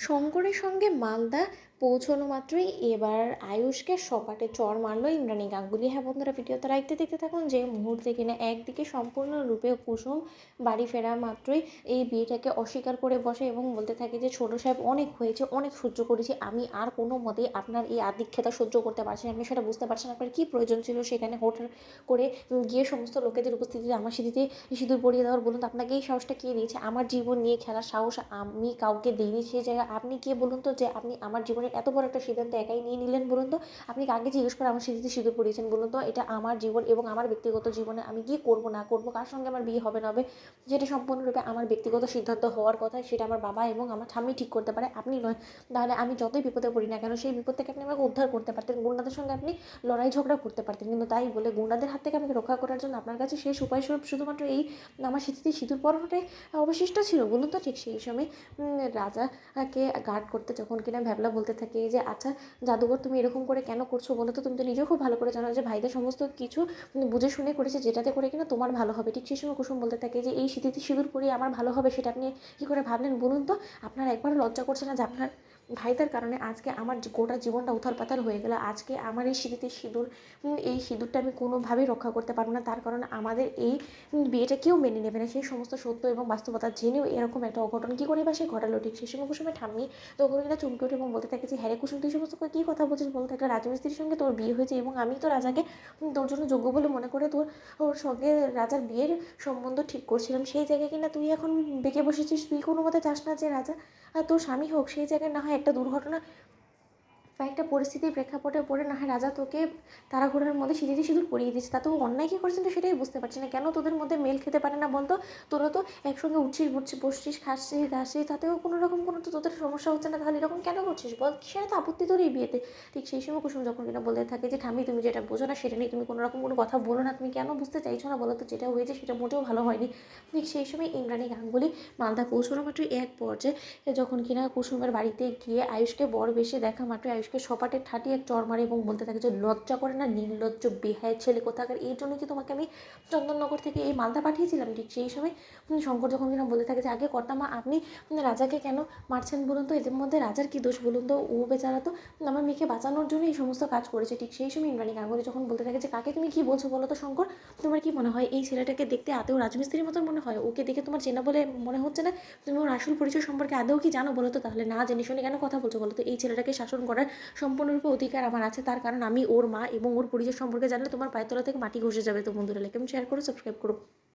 শঙ্করের সঙ্গে মালদা পৌঁছানো মাত্রই এবার আয়ুষকে সপাটে চড় মারল ইন্দ্রাণী গাঙ্গুলি। হ্যাঁ বন্ধুরা, ভিডিওটা দেখতে থাকুন। যে মুহূর্তে কিনা একদিকে সম্পূর্ণরূপে কুসুম বাড়ি ফেরা মাত্রই এই বিয়েটাকে অস্বীকার করে বসে এবং বলতে থাকে যে ছোটো সাহেব অনেক হয়েছে, অনেক সহ্য করেছি, আমি আর কোনো মতেই আপনার এই আদিক্ষেতা সহ্য করতে পারছি না। আপনি সেটা বুঝতে পারছেন আপনার কী প্রয়োজন ছিল সেখানে হোটেল করে গিয়ে সমস্ত লোকেদের উপস্থিতিতে আমার স্মৃতিতে সিঁদুর পরিয়ে দেওয়ার। বলুন তো আপনাকে এই সাহসটা কে দিয়েছে? আমার জীবন নিয়ে খেলার সাহস আমি কাউকে দিইনি। সেই জায়গায় আপনি কে বলুন তো, যে আপনি আমার জীবনের এত বড় একটা সিদ্ধান্ত একাই নিয়ে নিলেন? বলুন তো আপনি কাকে জিজ্ঞেস করে আমার স্মৃতিতে সিঁদুর পরিয়েছেন? বলুন তো এটা আমার জীবন এবং আমার ব্যক্তিগত জীবনে আমি কী করবো না করবো, কার সঙ্গে আমার বিয়ে হবে না হবে, যেটা সম্পূর্ণরূপে আমার ব্যক্তিগত সিদ্ধান্ত হওয়ার কথা, সেটা আমার বাবা এবং আমার ঠাম্মি ঠিক করতে পারে, আপনি নয়। তাহলে আমি যতই বিপদে পড়ি না কেন, সেই বিপদ থেকে আপনি আমাকে উদ্ধার করতে পারতেন, গুন্ডাদের সঙ্গে আপনি লড়াই ঝগড়া করতে পারতেন। কিন্তু তাই বলে গুন্ডাদের হাত থেকে আমাকে রক্ষা করার জন্য আপনার কাছে শেষ উপায় স্বরূপ শুধুমাত্র এই আমার স্মৃতিতে সিঁদুর পরানোটাই অবশিষ্ট ছিল। বলুন তো ঠিক সেই সময় রাজাকে গার্ড করতে যখন কিনা ভ্যাবলা বলতে থাকে যে আচ্ছা জাদুঘর তুমি এরকম করে কেন করছো বলো তো, তুমি তো নিজেও খুব ভালো করে জানো যে ভাইদের সমস্ত কিছু বুঝে শুনে করেছে যেটাতে করে কিনা তোমার ভালো হবে। ঠিক সেই সময় কুসুম বলতে থাকে যে এই স্মৃতিতে সিঁদুর পরিয়ে আমার ভালো হবে, সেটা আপনি কী করে ভাবলেন বলুন তো? আপনার একবার লজ্জা করছে না যে আপনার ভাইদের কারণে আজকে আমার গোটা জীবনটা উথাল পাতাল হয়ে গেল? আজকে আমার এই স্মৃতিতে সিঁদুর, এই সিঁদুরটা আমি কোনোভাবেই রক্ষা করতে পারবো না, তার কারণে আমাদের এই বিয়েটা কেউ মেনে নেবে না। সেই সমস্ত সত্য এবং বাস্তবতা জেনেও এরকম একটা অঘটন কী করে বা সে ঘটালো? ঠিক সেই সময় কুসুমের ঠাম্মি তখন কিনা চমকে ওঠে এবং বলতে থাকে যে হ্যাঁ রে কুসুম, তুই সমস্ত কী কথা বলছিস বলতে একটা রাজমিস্ত্রির সঙ্গে তোর বিয়ে হয়েছে এবং আমি তো রাজাকে তোর জন্য যোগ্য বলে মনে করে ওর সঙ্গে রাজার বিয়ের সম্বন্ধ ঠিক করছিলাম। সেই জায়গায় কিনা তুই এখন বেঁকে বসেছিস, তুই কোনো মতে চাস না যে রাজা আর তোর স্বামী হোক। সেই জায়গায় না হয় একটা দুর্ঘটনা বা একটা পরিস্থিতির প্রেক্ষাপটে পড়ে না হয় রাজা তোকে তাড়াহুড়োর মধ্যে সিঁথিতে সিঁদুর পরিয়ে দিচ্ছে, তাতেও অন্যায় কী করেছেন তো সেটাই বুঝতে পারছি না। কেন তোদের মধ্যে মেল খেতে পারে না বলতো? তোরা তো একসঙ্গে উঠছিস বসছিস খাচ্ছিস দাসছিস, তাতেও কোনো রকম কোনো তো তোদের সমস্যা হচ্ছে না, তাহলে এরকম কেন করছিস বল? কিসের এত আপত্তি তোর এই বিয়েতে? ঠিক সেই সময় কুসুম যখন কিনা বলতে থাকে যে ঠাম্মি তুমি যেটা বোঝো না সেটা নিয়ে তুমি কোনো রকম কোনো কথা বলো না, তুমি কেন বুঝতে চাইছো না বলো তো? যেটা হয়েছে সেটা মোটেও ভালো হয়নি। ঠিক সেই সময় ইন্দ্রাণী গাঙ্গুলি মালদা পৌঁছানো মাত্রই এক পর্যায়ে যখন কিনা কুসুমের বাড়িতে গিয়ে আয়ুষকে বর বেশে দেখা মাত্রই আয়ুষকে সপাটে ঠাটিয়ে এক চড় মারে এবং বলতে থাকে যে লজ্জা করে না নির্লজ্জ বেহায়া ছেলে কোথাকার, এই জন্য কি তোমাকে আমি চন্দননগর থেকে এই মালদা পাঠিয়েছিলাম? ঠিক সেই সময় শঙ্কর যখন কিনা বলতে থাকে যে আগে কর্তামা আপনি রাজাকে কেন মারছেন বলুন তো? এদের মধ্যে রাজার কী দোষ বলুন তো? ও বেচারা তো আমার মেয়েকে বাঁচানোর জন্য এই সমস্ত কাজ করেছে। ঠিক সেই সময় ইন্দ্রাণী গাঙ্গুলি যখন বলতে থাকে যে কাকে তুমি কী বলছো বলো তো শঙ্কর? তোমার কি মনে হয় এই ছেলেটাকে দেখতে আদৌ রাজমিস্ত্রির মতো মনে হয়? ওকে দেখে তোমার চেনা বলে মনে হচ্ছে না? তুমি ওর আসল পরিচয় সম্পর্কে আদৌ কি জানো বলো তো? তাহলে না জেনে শুনে কেন কথা বলছো বলো তো? এই ছেলেটাকে শাসন করার সম্পূর্ণরূপে অধিকার আমার আছে, তার কারণ আমি ওর মা এবং ওর পরিচয় সম্পর্কে জানলে তোমার পায়ের তলা থেকে মাটি ঘষে যাবে। তো বন্ধুরা লাইক এবং শেয়ার করো, সাবস্ক্রাইব করো।